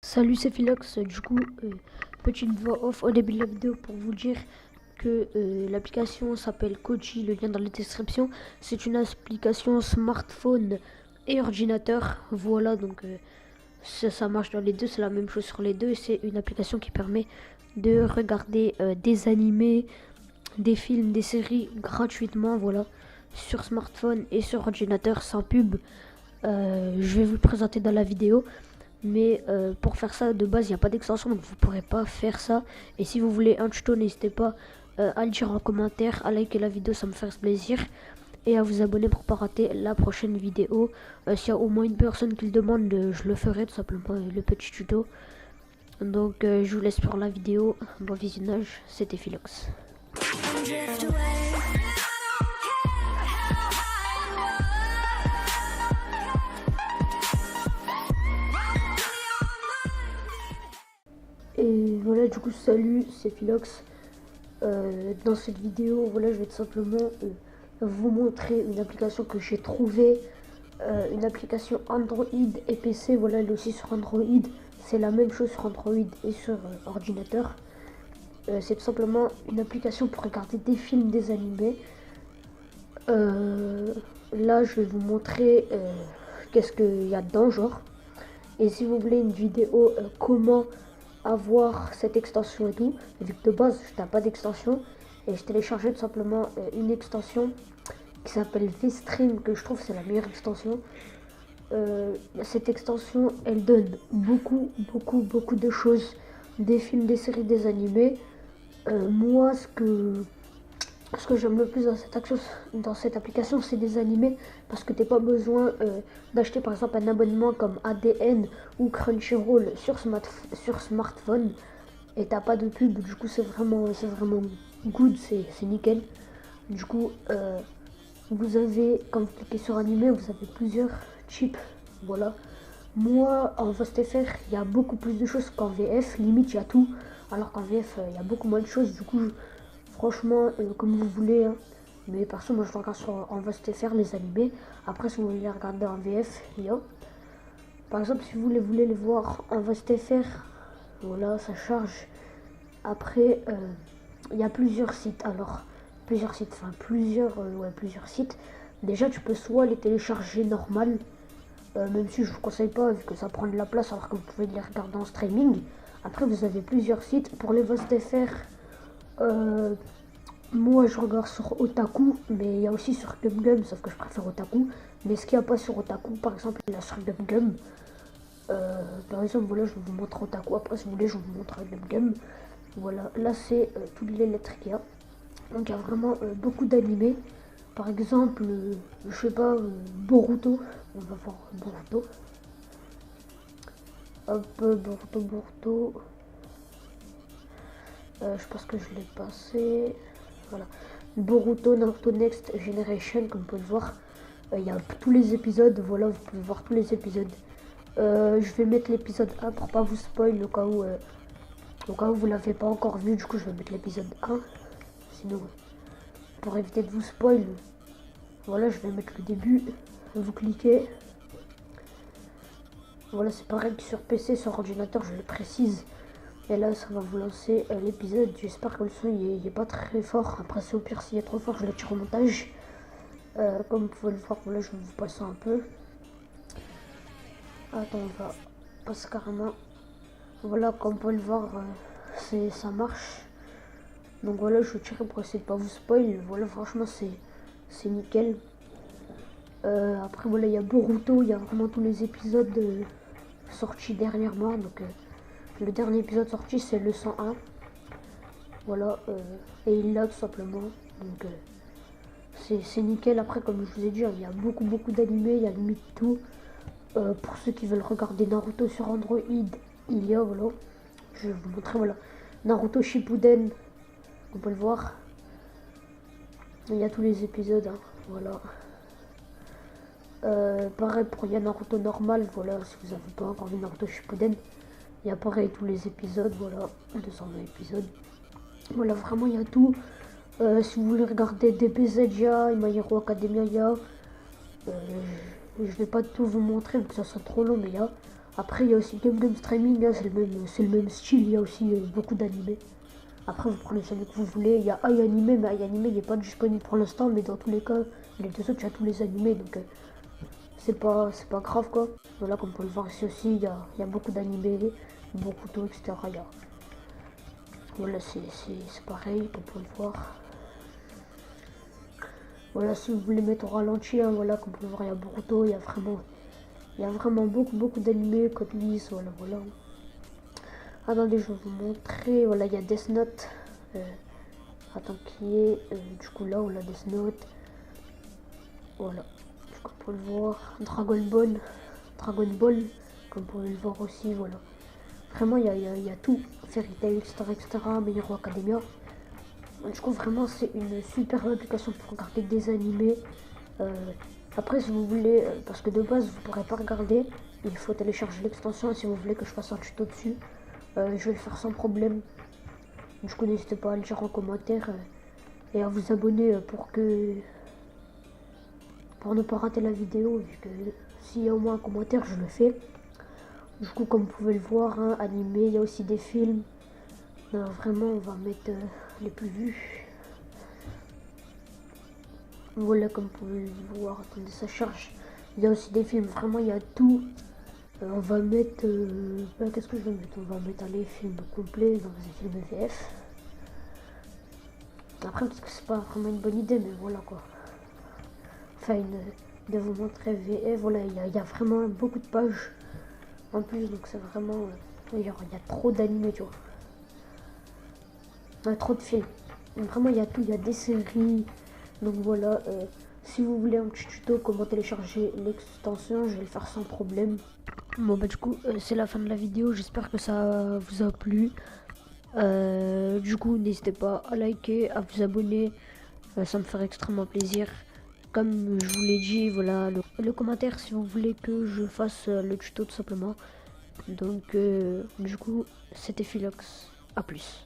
Salut, c'est Philox. Petite voix off au début de la vidéo pour vous dire que l'application s'appelle Koji, le lien dans la description. C'est une application smartphone et ordinateur. Voilà, ça marche dans les deux, c'est la même chose sur les deux. C'est une application qui permet de regarder des animés, des films, des séries gratuitement, voilà, sur smartphone et sur ordinateur sans pub. Je vais vous le présenter dans la vidéo. Mais pour faire ça, de base, il n'y a pas d'extension, donc vous ne pourrez pas faire ça. Et si vous voulez un tuto, n'hésitez pas à le dire en commentaire, à liker la vidéo, ça me fait plaisir. Et à vous abonner pour ne pas rater la prochaine vidéo. S'il y a au moins une personne qui le demande, je le ferai tout simplement, le petit tuto. Je vous laisse pour la vidéo. Bon visionnage, c'était Philox. Et voilà, salut, c'est Philox. Dans cette vidéo, voilà, je vais tout simplement vous montrer une application que j'ai trouvée. Une application Android et PC, voilà, elle est aussi sur Android. C'est la même chose sur Android et sur ordinateur. C'est tout simplement une application pour regarder des films, des animés. Là, je vais vous montrer qu'est-ce qu'il y a dedans, genre. Et si vous voulez une vidéo comment avoir cette extension et tout, vu que de base je n'ai pas d'extension, et je téléchargeais tout simplement une extension qui s'appelle VStream, que je trouve c'est la meilleure extension. Cette extension, elle donne beaucoup de choses, des films, des séries, des animés. Moi, ce que j'aime le plus dans cette application, c'est des animés, parce que t'as pas besoin d'acheter par exemple un abonnement comme ADN ou Crunchyroll sur smartphone, et t'as pas de pub. Du coup, c'est vraiment good, c'est nickel. Du coup, vous avez, quand vous cliquez sur animé, vous avez plusieurs types. Voilà. Moi, en VostFR, il y a beaucoup plus de choses qu'en VF. Limite, il y a tout. Alors qu'en VF, il y a beaucoup moins de choses. Du coup, franchement, comme vous voulez, hein. Mais perso, moi je regarde en VostFR les animés. Après, si vous voulez les regarder en VF, il y a. Par exemple, si vous voulez les voir en VostFR, voilà, ça charge. Après, il y a plusieurs sites. Alors, plusieurs sites. Déjà, tu peux soit les télécharger normal, même si je vous conseille pas, vu que ça prend de la place, alors que vous pouvez les regarder en streaming. Après, vous avez plusieurs sites. Pour les VostFR, moi je regarde sur Otaku, mais il y a aussi sur GumGum, sauf que je préfère Otaku. Mais ce qu'il n'y a pas sur Otaku, par exemple, il y a sur GumGum. Par exemple, voilà, je vous montre Otaku. Après, si vous voulez, je vous montre GumGum. Voilà, là c'est toutes les lettres qu'il y a. Donc il y a vraiment beaucoup d'animés. Par exemple, je sais pas, Boruto. On va voir Boruto. Hop, Boruto. Je pense que je l'ai passé. Voilà. Boruto, Naruto Next Generation, comme vous pouvez le voir. Il y a tous les épisodes. Voilà, vous pouvez voir tous les épisodes. Je vais mettre l'épisode 1 pour pas vous spoil au cas où vous l'avez pas encore vu. Du coup, je vais mettre l'épisode 1. Sinon, pour éviter de vous spoil, voilà, je vais mettre le début. Vous cliquez. Voilà, c'est pareil que sur PC, sur ordinateur, je le précise. Et là, ça va vous lancer l'épisode. J'espère que le son il est pas très fort. Après, c'est au pire, s'il est trop fort, je le tire au montage. Comme vous pouvez le voir, voilà, je vais vous passer un peu. Attends, on va passer carrément. Voilà, comme vous pouvez le voir, ça marche. Donc voilà, je vais tirer pour essayer de pas vous spoil. Voilà, franchement, c'est nickel. Après, voilà, il y a Boruto. Il y a vraiment tous les épisodes sortis dernièrement. Donc, le dernier épisode sorti, c'est le 101. Voilà, et il l'a tout simplement. Donc, c'est nickel. Après, comme je vous ai dit, il y a beaucoup d'animés. Il y a limite tout. Pour ceux qui veulent regarder Naruto sur Android, il y a, voilà. Je vais vous montrer, voilà. Naruto Shippuden, on peut le voir. Il y a tous les épisodes, hein, voilà. Pareil pour Naruto normal, voilà, si vous n'avez pas encore vu Naruto Shippuden, il y a pareil tous les épisodes, voilà, 220 épisodes. Voilà, vraiment il y a tout. Si vous voulez regarder DBZ, il y a My Hero Academia, il y a. Je vais pas tout vous montrer, vu que ça sera trop long, mais il y a. Après, il y a aussi Game Streaming, hein, c'est le même style, il y a aussi beaucoup d'animés. Après, vous prenez celui que vous voulez. Il y a Ai Animé, mais Ai Animé n'est pas disponible pour l'instant, mais dans tous les cas, les deux autres, il y a tous les animés, donc c'est pas grave quoi. Voilà, comme vous pouvez le voir ici aussi, il y a beaucoup d'animés, beaucoup d'eau, etc. Voilà, c'est pareil, comme vous pouvez le voir. Voilà, si vous voulez mettre au ralenti, hein, voilà, comme vous pouvez le voir, il y a Boruto, il y a vraiment beaucoup d'animés, Code Geass, voilà. Attendez, je vais vous montrer. Voilà, il y a Death Note. Attends, qui est du coup là, on a Death Note. Voilà, du coup, on peut le voir. Dragon Ball, comme vous pouvez le voir aussi, voilà. Vraiment, il y a tout. Fairy Tail, etc. My Hero Academia. Du coup, vraiment, c'est une super application pour regarder des animés. Après, si vous voulez, parce que de base, vous ne pourrez pas regarder, il faut télécharger l'extension si vous voulez que je fasse un tuto dessus. Je vais le faire sans problème. Du coup, n'hésitez pas à le dire en commentaire et à vous abonner pour ne pas rater la vidéo, vu que s'il y a au moins un commentaire, je le fais. Du coup, comme vous pouvez le voir, hein, animé, il y a aussi des films. Vraiment, on va mettre les plus vus. Voilà, comme vous pouvez le voir, attendez, ça charge. Il y a aussi des films, vraiment, il y a tout. On va mettre... qu'est-ce que je vais mettre? On va mettre les films complets dans les films VF. Après, parce que c'est pas vraiment une bonne idée, mais voilà quoi. Enfin, de vous montrer VF, voilà, il y a vraiment beaucoup de pages en plus, donc c'est vraiment... il y a trop d'animés, tu vois. Il y a trop de films. Donc, vraiment, il y a tout, il y a des séries. Donc voilà, si vous voulez un petit tuto comment télécharger l'extension, je vais le faire sans problème. Bon bah du coup, c'est la fin de la vidéo, j'espère que ça vous a plu. Du coup, n'hésitez pas à liker, à vous abonner, ça me ferait extrêmement plaisir. Comme je vous l'ai dit, voilà, le commentaire si vous voulez que je fasse le tuto tout simplement. Donc du coup, c'était Philox, à plus.